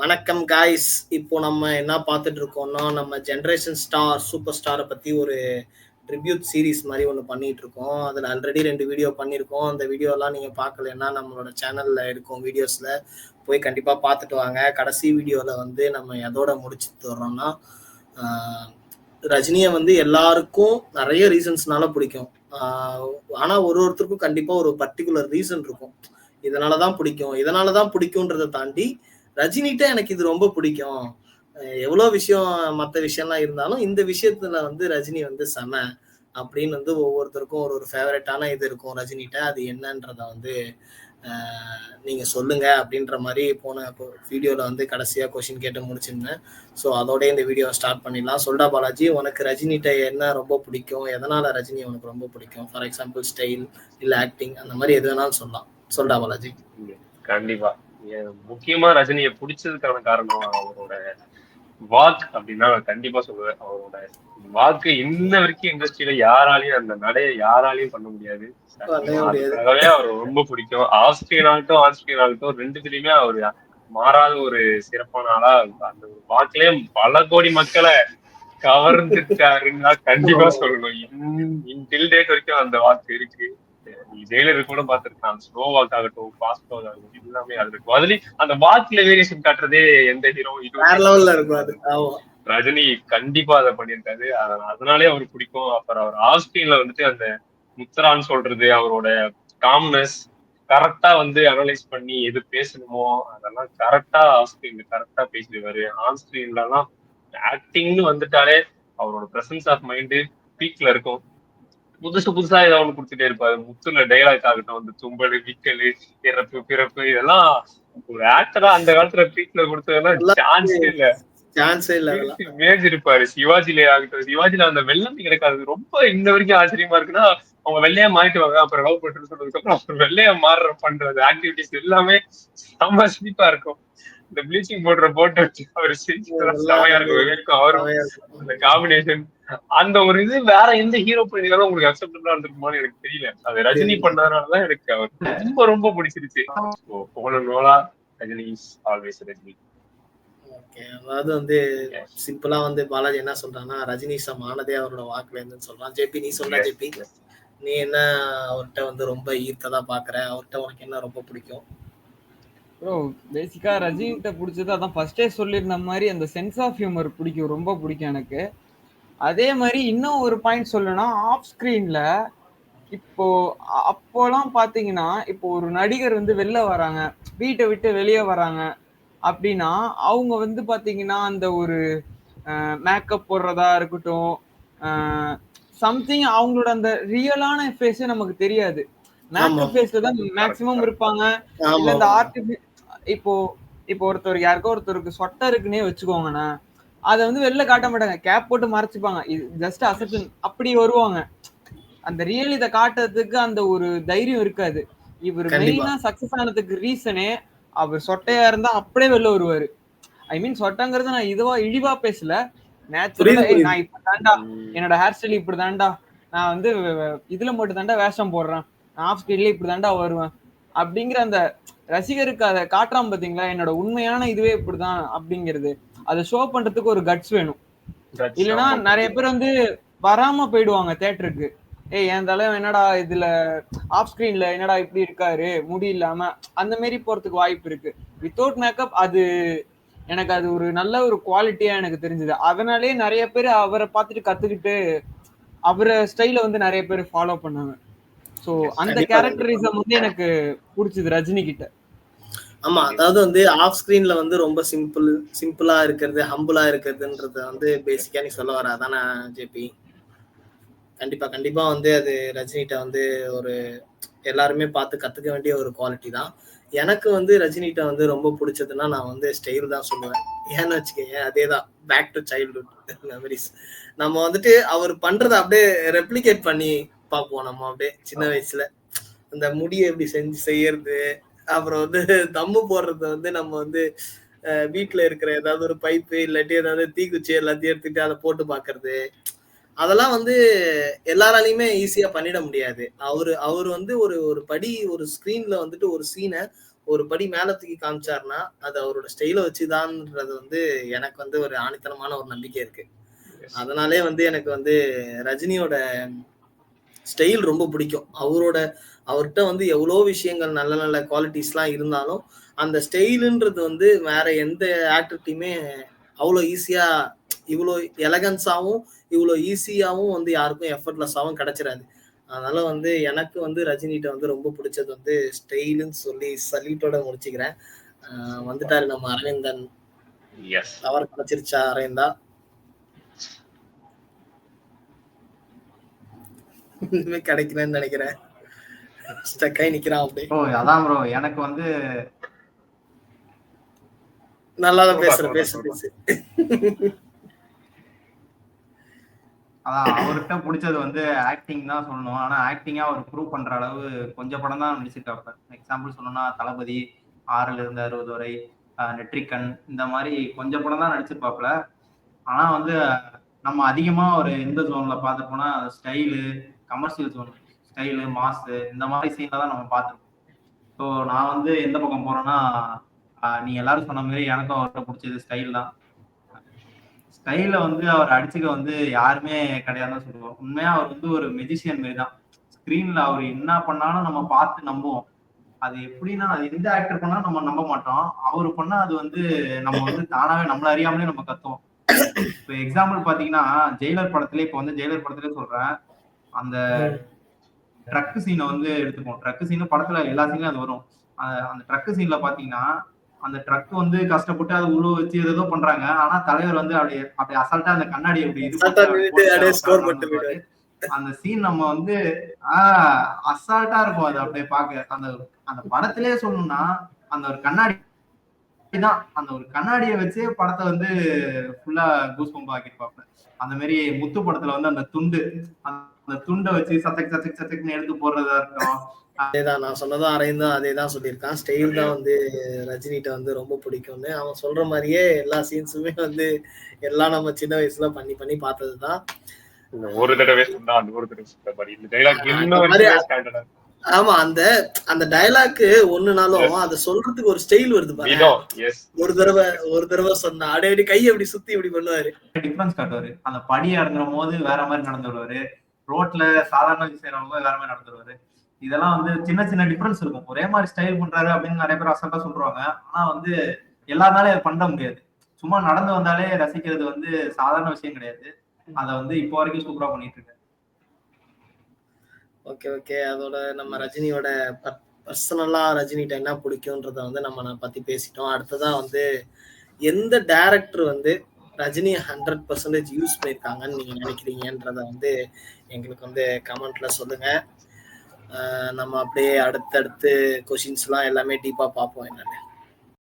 வணக்கம் காய்ஸ். இப்போ நம்ம என்ன பார்த்துட்டு இருக்கோம்னா, நம்ம ஜென்ரேஷன் ஸ்டார் சூப்பர் ஸ்டாரை பத்தி ஒரு ட்ரிபியூட் சீரிஸ் மாதிரி ஒன்று பண்ணிட்டு இருக்கோம். அதில் ஆல்ரெடி 2 வீடியோ பண்ணியிருக்கோம். அந்த வீடியோலாம் நீங்கள் பார்க்கலன்னா நம்மளோட சேனலில் இருக்கும் வீடியோஸில் போய் கண்டிப்பாக பார்த்துட்டு வாங்க. கடைசி வீடியோவில் வந்து நம்ம எதோட முடிச்சுட்டு வர்றோம்னா, ரஜினியை வந்து எல்லாருக்கும் நிறைய ரீசன்ஸ்னால பிடிக்கும். ஆனால் ஒருத்தருக்கும் கண்டிப்பாக ஒரு பர்டிகுலர் ரீசன் இருக்கும். இதனால தான் பிடிக்கும், இதனால தான் பிடிக்கும்ன்றதை தாண்டி ரஜினிகிட்ட எனக்கு இது ரொம்ப பிடிக்கும். எவ்வளோ விஷயம் மற்ற விஷயம்லாம் இருந்தாலும் இந்த விஷயத்துல வந்து ரஜினி வந்து செம அப்படின்னு வந்து ஒவ்வொருத்தருக்கும் ஒரு ஃபேவரட்டான இது இருக்கும் ரஜினிகிட்ட. அது என்னன்றத வந்து நீங்க சொல்லுங்க அப்படின்ற மாதிரி போன வீடியோல வந்து கடைசியா கொஸ்டின் கேட்டு முடிச்சிருந்தேன். ஸோ அதோட இந்த வீடியோ ஸ்டார்ட் பண்ணிடலாம். சொல்டா பாலாஜி, உனக்கு ரஜினிகிட்ட என்ன ரொம்ப பிடிக்கும்? எதனால ரஜினி உனக்கு ரொம்ப பிடிக்கும்? ஃபார் எக்ஸாம்பிள் ஸ்டைல், இல்லை ஆக்டிங், அந்த மாதிரி எது வேணாலும் சொல்லலாம். சொல்டா பாலாஜி. கண்டிப்பா முக்கியமா ரஜினியை பிடிச்சதுக்கான காரணம் அவரோட வாக் அப்படின்னா நான் கண்டிப்பா சொல்லுவேன். அவரோட வாக்கு இன்ன வரைக்கும் இண்டஸ்ட்ரியில யாராலையும் அந்த நடைய யாராலையும் பண்ண முடியாது. அதுக்காகவே அவர் ரொம்ப பிடிக்கும். ஆஸ்திரியன் ஆகட்டும் ரெண்டுத்துலயுமே அவர் மாறாத ஒரு சிறப்பான ஆளா அந்த ஒரு வாக்குலயே பல கோடி மக்களை கவர்ந்துட்டாருன்னா கண்டிப்பா சொல்லணும். இன்டில் டேட் வரைக்கும் அந்த வாக்கு இருக்கு. ஜெயிலர் கூட பார்த்திருக்கலாம். ஸ்லோ வாக் ஆகட்டும், ஃபாஸ்ட் வாக் ஆகட்டும், எல்லாமே அது இருக்கும். அதுலயும் அந்த வாக்ல வேரியேஷன் காட்டுறதே எந்த ஹீரோ ரஜினி கண்டிப்பா அதை பண்ணியிருக்காரு. அதனாலே அவருக்கு பிடிக்கும். அப்புறம் அவர் ஆஸ்திரேலியால வந்துட்டு அந்த முத்தரான்னு சொல்றது, அவரோட காம்னஸ் கரெக்டா வந்து அனலைஸ் பண்ணி எது பேசணுமோ அதெல்லாம் கரெக்டா ஆஸ்திரேலியா கரெக்டா பேசிடுவாரு. ஆஸ்திரேலியாலாம் ஆக்டிங்னு வந்துட்டாலே அவரோட பிரசன்ஸ் ஆஃப் மைண்டு பீக்ல இருக்கும். புதுசா ஏதாவது ஒண்ணு கொடுத்துட்டே இருப்பாரு. முத்துல டைலாக் ஆகட்டும், அந்த தும்பல், விக்கல், இறப்பு, பிறப்பு, இதெல்லாம் ஒரு ஆக்டரா அந்த காலத்துல பீக்ல கொடுத்ததெல்லாம் சான்ஸே இல்ல. மேஜ் இருப்பாரு. சிவாஜிலே ஆகட்டும், சிவாஜில அந்த வெள்ளம் கிடைக்காது ரொம்ப இன்ன வரைக்கும் ஆச்சரியமா இருக்குன்னா, அவங்க வெள்ளையா மாறிட்டுவாங்க. அப்புறம் லவ் பண்றது சொன்னதுக்கு அப்புறம் அப்புறம் வெள்ளையா மாறுற பண்றது ஆக்டிவிட்டிஸ் எல்லாமே செம்ம சிரிப்பா இருக்கும். இந்த ப்ளீச்சிங் பவுடரை போட்டு வச்சு அவர் செமையா இருக்கும். அவரும் அந்த காம்பினேஷன், அந்த ஒரு இது வேற எந்த ஹீரோ பண்ணிருந்தாலும் உங்களுக்கு அக்செப்டபிளா இருந்திருக்குமான்னு எனக்கு தெரியல. அது ரஜினி பண்ணதுனாலதான் எனக்கு அவர் ரொம்ப ரொம்ப பிடிச்சிருச்சு. நோலா ரஜினி இஸ் ஆல்வேஸ் ரஜினி. அதாவது வந்து சிம்பிளா வந்து பாலாஜி என்ன சொல்றான்னா, ரஜினி ஆனதே அவரோட வாக்குல இருந்துன்னு சொல்றான். ஜேபி, நீ சொல்ற ஜேபி, நீ என்ன அவர்கிட்ட வந்து ரொம்ப ஈர்த்ததா பாக்குற? அவர்கிட்ட உனக்கு என்ன ரொம்ப பிடிக்கும்? ப்ரோ, பேசிக்கா ரஜினிகிட்ட பிடிச்சது அதான் ஃபர்ஸ்டே சொல்லியிருந்த மாதிரி அந்த சென்ஸ் ஆஃப் ஹியூமர் பிடிக்கும், ரொம்ப பிடிக்கும் எனக்கு. அதே மாதிரி இன்னும் ஒரு பாயிண்ட் சொல்லணும்னா, ஆஃப் ஸ்கிரீன்ல இப்போ அப்போலாம் பாத்தீங்கன்னா, இப்போ ஒரு நடிகர் வந்து வெளில வராங்க, வீட்டை விட்டு வெளியே வராங்க அப்படின்னா, அவங்க வந்து பாத்தீங்கன்னா அந்த ஒரு மேக்கப் போடுறதா இருக்கட்டும், சம்திங் அவங்களோட அந்த ரியலான ஃபேஸே நமக்கு தெரியாது. மேக்கப் ஃபேஸ்ல தான் மேக்சிமம் இருப்பாங்க. இல்ல இந்த இப்போ ஒருத்தர் யாருக்கோ ஒருத்தருக்கு சொட்டை இருக்குன்னே வச்சுக்கோங்கண்ணா, அதை வந்து வெளில காட்ட மாட்டாங்க, கேப் போட்டு மறைச்சுப்பாங்க. இது ஜஸ்ட் அசெப்ஷன் அப்படி வருவாங்க. அந்த ரியல் இதை காட்டுறதுக்கு அந்த ஒரு தைரியம் இருக்காது. இவர் மெயினா சக்சஸ் ஆனதுக்கு ரீசனே அவர் சொட்டையா இருந்தா அப்படியே வெளில வருவாரு. ஐ மீன் சொட்டங்கிறது நான் இழிவா பேசல, நேச்சுரலா நான் இப்ப தாண்டா என்னோட ஹேர் ஸ்டைல் இப்படி தாண்டா, நான் வந்து இதுல மட்டும் தாண்டா வேஷம் போடுறேன், நான் ஆஃப் ஸ்கிரீன்ல இப்படி தாண்டா வருவேன் அப்படிங்கிற அந்த ரசிகருக்கு அதை காட்டுறான் பாத்தீங்களா, என்னோட உண்மையான இதுவே இப்படிதான் அப்படிங்கிறது. அதை ஷோ பண்றதுக்கு ஒரு கட்ஸ் வேணும். இல்லைன்னா நிறைய பேர் வந்து வராம போயிடுவாங்க தியேட்டருக்கு. என் தலைவன் என்னடா இதுல ஆஃப் ஸ்கிரீன்ல என்னடா இப்படி இருக்காரு முடி இல்லாம, அந்த மாதிரி போறதுக்கு வாய்ப்பு இருக்கு. வித்தவுட் மேக்கப் அது எனக்கு அது ஒரு நல்ல ஒரு குவாலிட்டியா எனக்கு தெரிஞ்சது. அதனாலேயே நிறைய பேர் அவரை பார்த்துட்டு கத்துக்கிட்டு அவரை ஸ்டைல வந்து நிறைய பேர் ஃபாலோ பண்ணாங்க. சோ அந்த கேரக்டரிசம் வந்து எனக்கு பிடிச்சது ரஜினி கிட்ட. ஆமா, அதாவது வந்து ஆஃப் ஸ்கிரீன்ல வந்து ரொம்ப சிம்பிளா இருக்கிறது, ஹம்பிளா இருக்கிறதுன்றது வந்து பேசிக்கா நீ சொல்ல வர அதானே ஜேபி? கண்டிப்பா வந்து அது ரஜினிகிட்ட வந்து ஒரு எல்லாருமே பார்த்து கத்துக்க வேண்டிய ஒரு குவாலிட்டி தான். எனக்கு வந்து ரஜினிகிட்ட வந்து ரொம்ப பிடிச்சதுன்னா நான் வந்து ஸ்டைல் தான் சொல்லுவேன். ஏன்னு வச்சுக்கோங்க, அதே தான் பேக் டு சைல்ட்ஹுட் மெமரிஸ். நம்ம வந்துட்டு அவர் பண்றதை அப்படியே ரெப்ளிகேட் பண்ணி பார்ப்போம். நம்ம அப்படியே சின்ன வயசுல அந்த முடியை எப்படி செய்யறது, அப்புறம் வந்து தம்மு போடுறது வந்து நம்ம வந்து வீட்டுல இருக்கிற ஏதாவது ஒரு பைப்பு இல்லாட்டி ஏதாவது தீக்குச்சி எல்லாத்தையும் எடுத்துட்டு அதை போட்டு பாக்குறது, அதெல்லாம் வந்து எல்லாராலையுமே ஈஸியா பண்ணிட முடியாது. அவரு வந்து ஒரு படி ஒரு ஸ்கிரீன்ல வந்துட்டு ஒரு சீனை ஒரு படி மேல தூக்கி காமிச்சாருன்னா அது அவரோட ஸ்டைல வச்சுதான்ன்றது வந்து எனக்கு வந்து ஒரு ஆணித்தனமான ஒரு நம்பிக்கை இருக்கு. அதனாலே வந்து எனக்கு வந்து ரஜினியோட ஸ்டைல் ரொம்ப பிடிக்கும். அவர்கிட்ட வந்து எவ்வளோ விஷயங்கள் நல்ல நல்ல குவாலிட்டிஸ்லாம் இருந்தாலும் அந்த ஸ்டைலுன்றது வந்து வேற எந்த ஆக்டர்ட்டையுமே அவ்வளோ ஈஸியா இவ்வளோ எலகன்ஸாவும் இவ்வளோ ஈஸியாவும் வந்து யாருக்கும் எஃபர்ட்லெஸ்ஸாவும் கிடைச்சிடாது. அதனால வந்து எனக்கு வந்து ரஜினிகிட்ட வந்து ரொம்ப பிடிச்சது வந்து ஸ்டைலுன்னு சொல்லி சல்யூட்டோட முடிச்சுக்கிறேன். வந்துட்டாரு நம்ம அரவிந்தன். அவர் கிடைச்சிருச்சா அரவிந்தா? இனிமே கிடைக்கலன்னு நினைக்கிறேன். ஸ்டக்காய் நிக்கிறான் அப்படியே. அதான் ப்ரோ எனக்கு வந்து நல்லாதான் பேசு. அதான் அவர்கிட்ட பிடிச்சது வந்து ஆக்டிங் தான் சொல்லணும். ஆனா ஆக்டிங்கா அவர் ப்ரூவ் பண்ற அளவு கொஞ்சம் படம் தான் நடிச்சிருக்காப்ல. எக்ஸாம்பிள் சொல்லணும்னா தளபதி 6ல இருந்து 60 வரை, நெட்ரிகன், இந்த மாதிரி கொஞ்சம் படம் தான் நடிச்சிருப்பாப்ல. ஆனா வந்து நம்ம அதிகமா ஒரு எந்த ஜோன்ல பார்த்துருப்போம்னா ஸ்டைலு, கமர்ஷியல் ஜோன், ஸ்டைலு, மாசு, இந்த மாதிரி சீன்ல தான் நம்ம பார்த்துருப்போம். ஸோ நான் வந்து எந்த பக்கம் போறேன்னா நீங்க எல்லாரும் சொன்ன மாதிரி எனக்கும் அவர்கிட்ட பிடிச்சது ஸ்டைல் தான். ஸ்டைல வந்து அவர் அடிச்சுக்க வந்து யாருமே கிடையாதுன்னு சொல்லுவோம். உண்மையா அவர் வந்து ஒரு மெஜிஷியன் மாரி தான். ஸ்கிரீன்ல அவர் என்ன பண்ணாலும் நம்ம பார்த்து நம்புவோம். அது எப்படின்னா அது எந்த ஆக்டர் பண்ணாலும் நம்ம நம்ப மாட்டோம். அவரு பண்ணா அது வந்து நம்ம வந்து தானாவே நம்மள அறியாமலே நம்ம கத்துவோம். இப்போ எக்ஸாம்பிள் பாத்தீங்கன்னா ஜெயிலர் படத்திலே சொல்றேன். அந்த ட்ரக் சீனை வந்து எடுத்துப்போம். ட்ரக் சீன் படத்துல எல்லா சீன்லயும் அது வரும். அந்த ட்ரக் சீன்ல பாத்தீங்கன்னா அந்த ட்ரக் வந்து கஷ்டப்பட்டு அதை உள்ள வச்சு ஏதோ பண்றாங்க. ஆனா தலைவர் வந்து அப்படி அசால்ட்டா அந்த கண்ணாடி அந்த சீன் நம்ம வந்து அசால்ட்டா இருக்கும். அது அப்படியே பாக்க அந்த படத்திலே சொல்லணும்னா அந்த ஒரு கண்ணாடி தான், அந்த ஒரு கண்ணாடியை வச்சு படத்தை வந்து ஃபுல்லா கூஸ் பம்ப் ஆக்கிருப்பாங்க. அந்த மாதிரி முத்து படத்துல வந்து அந்த துண்டை வச்சு சத்தக்குன்னு எடுத்து போடுறதா இருக்கும். அதேதான் நான் சொன்னதும் அரைந்தும் அதேதான் சொல்லியிருக்கான். ஸ்டைல் தான் வந்து ரஜினிகிட்ட வந்து ரொம்ப பிடிக்கும்னு அவன் சொல்ற மாதிரியே எல்லா சீன்ஸுமே வந்து எல்லாம் நம்ம சின்ன வயசுல பண்ணி பார்த்ததுதான். ஒரு தடவை சொன்னா அந்த ஒரு தடவை சொல்ற மாதிரி இந்த டைலாக் இன்னும் ஆமா, அந்த டயலாக் ஒண்ணுனாலும் அதை சொல்றதுக்கு ஒரு ஸ்டைல் வருது பாருங்க. ஒரு தடவை சொன்னா அடி கை அப்படி சுத்தி இப்படி பண்ணுவாரு, டிஃபரன்ஸ் காட்டுவாரு. அந்த படி இறங்குற போது வேற மாதிரி நடந்து வருவாரு, ரோட்ல சாதாரண செய்யறவங்க வேற மாதிரி நடந்து வருவாரு. இதெல்லாம் வந்து சின்ன சின்ன டிஃபரன்ஸ் இருக்கும். ஒரே மாதிரி ஸ்டைல் பண்றாரு அப்படின்னு நிறைய பேர் அசால்ட்டா சொல்றாங்க. ஆனா வந்து எல்லாருனாலும் அதை பண்ண முடியாது. சும்மா நடந்து வந்தாலே ரசிக்கிறது வந்து சாதாரண விஷயம் கிடையாது. அதை வந்து இப்போ வரைக்கும் சூப்பரா பண்ணிட்டு இருக்காரு. ஓகே அதோட நம்ம ரஜினியோட பர்சனலா ரஜினிகிட்ட என்ன பிடிக்கும்ன்றத வந்து நம்ம பத்தி பேசிட்டோம். அடுத்ததான் வந்து எந்த டைரக்டர் வந்து ரஜினி 100% யூஸ் பண்ணியிருக்காங்கன்னு நீங்க நினைக்கிறீங்கன்றத வந்து எங்களுக்கு வந்து கமெண்ட்ல சொல்லுங்க. நம்ம அப்படியே அடுத்தடுத்து கொஷின்ஸ் எல்லாம் எல்லாமே டீப்பா பார்ப்போம் என்னன்னு.